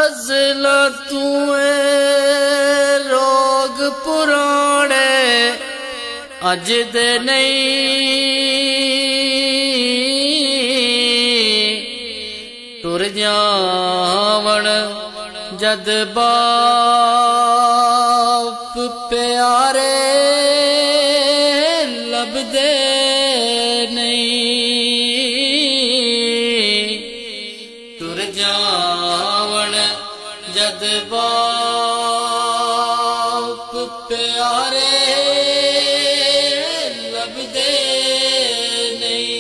अज़ला तुए रोग पुराने अज दे नहीं टुर जावण जद बाप प्यारे लभदे नहीं टुर जावण जद बाप प्यारे लभदे नहीं।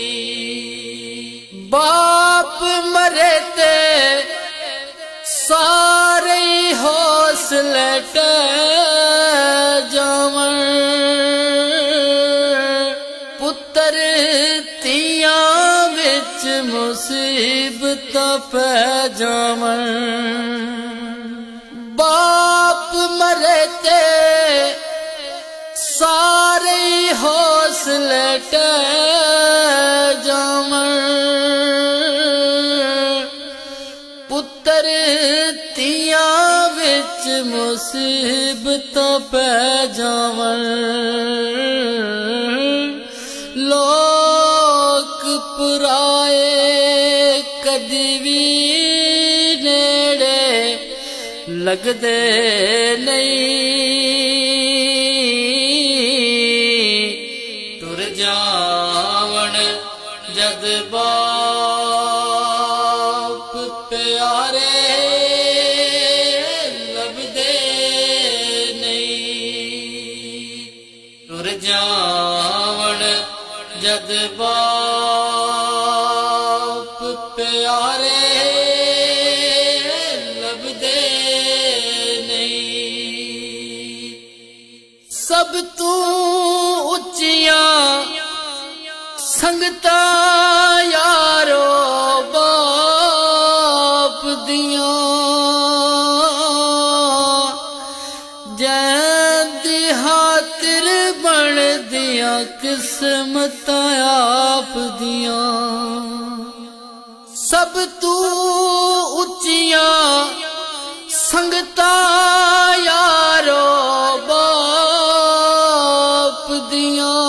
बाप मरे ते सारे हौसले टे जावन पुत्र तियां विच मुसीबत पै जावन। बाप मरे ते सारे हौसले टे जावन पुत्र तियां विच मुसीबत पै जावन। लोक पुराए कदी भी नेड़े लगदे नहीं टुर जावण जद बाप प्यारे लभदे नहीं टुर जावण जद बाप प्यारे लभदे नहीं। सब तू उच्चियां संगता यारो बाप दियां जैंदी खातिर बन दियां किस्मत आप दियां। सब तू उच्चियां संगता यारो बाप दियां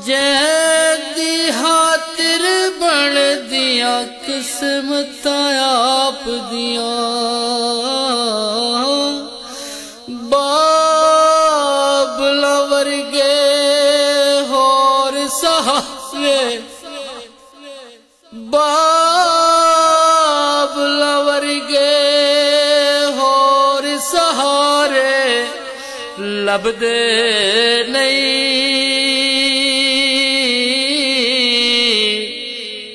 जैदी खातिर बन दियां किस्मत आप दियां। बाबला वर्गे होर सहारे बाबला वर्गे होर सहारे लभदे नहीं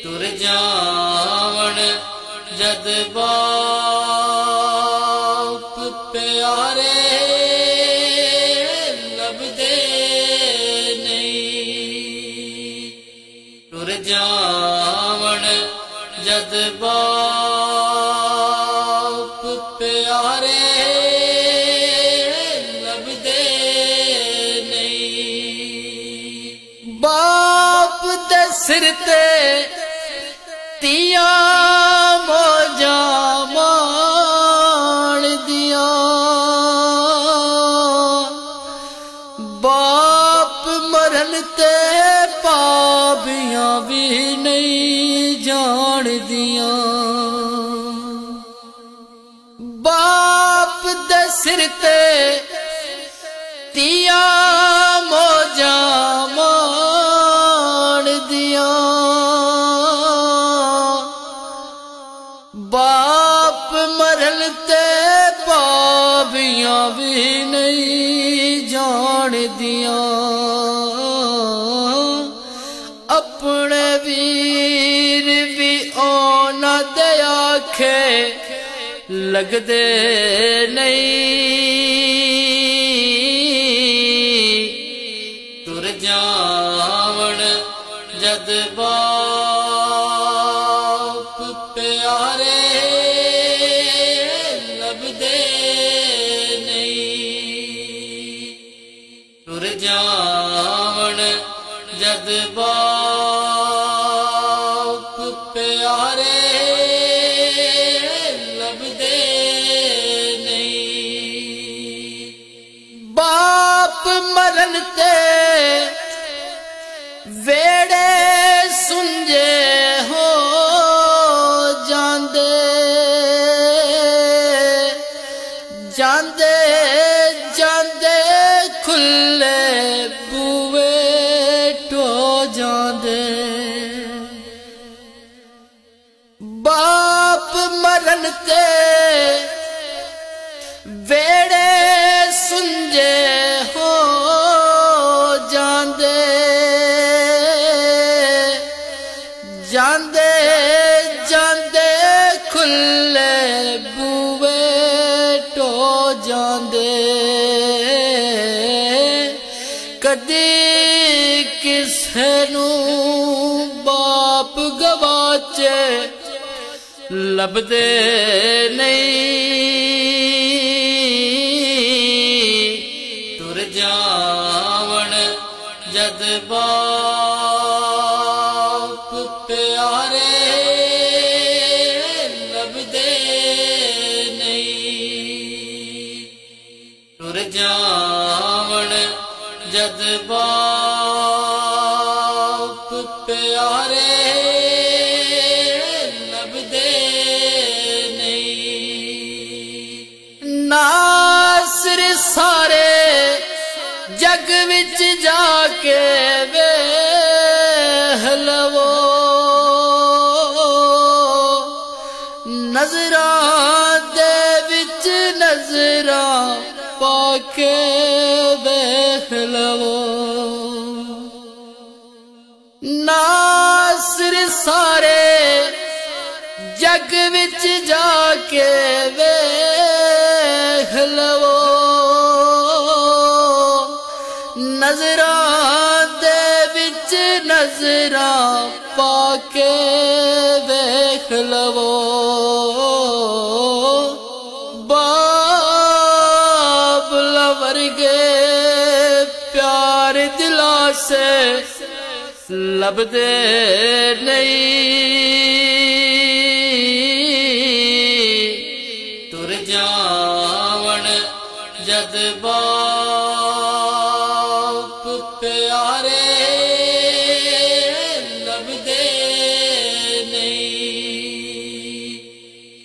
टुर जावण जद बाप प्यारे लभदे नहीं टुर जावण जद बाप प्यारे लभदे नहीं। बाप दे सिर ते तियां मौजां माण दियां बाप मरन ते पाबियां भी नहीं जान दियां। बाप दे सिर ते तियां मौजां माण दियां बाप मरन ते पाबियां भी नहीं जान दियां। अपने वीर भी ओना दे आखे लगदे नहीं टुर जावण जद बाप प्यारे लभदे नहीं टुर जावण जद बाप प्यारे मरन ते वेड़े सुंजे हो जांदे जांदे जांदे खुले बूवे टो जांदे बाप मरन ते वेड़े सुंजे हो जांदे जांदे जांदे खुले बूवे टो जांदे कदी किसे नू बाप गवाचे लभदे नहीं तुर जावण जद बाप प्यारे लभदे नहीं तुर जावण जद बाप प्यारे नासर सारे जग विच जाके वेख लवो नजरां दे विच नजरां पाके वेख लवो नासर सारे जग विच जाके वेख लवो नजरां दे विच नजरां पाके वेख लवो बाबला वर्गे प्यार दिला से लभदे नहीं तुर जावण जद बाप प्यारे लभदे नहीं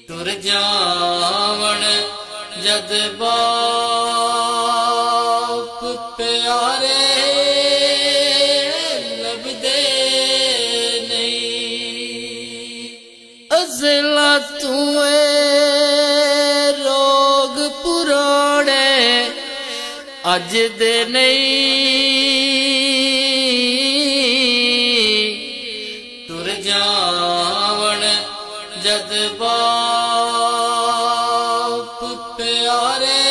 तुर जावण जद बाप प्यारे लभदे नहीं अज़ला तुए रोग पुराने अज दे नहीं तुर जावण जद बाप प्यारे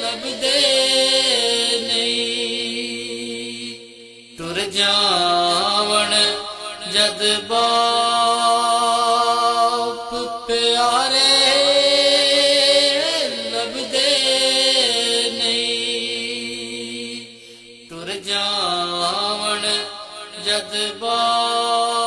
लभदे नहीं तुर जावण जद बाप प्यारे लभदे नहीं तुर जावण जद बाप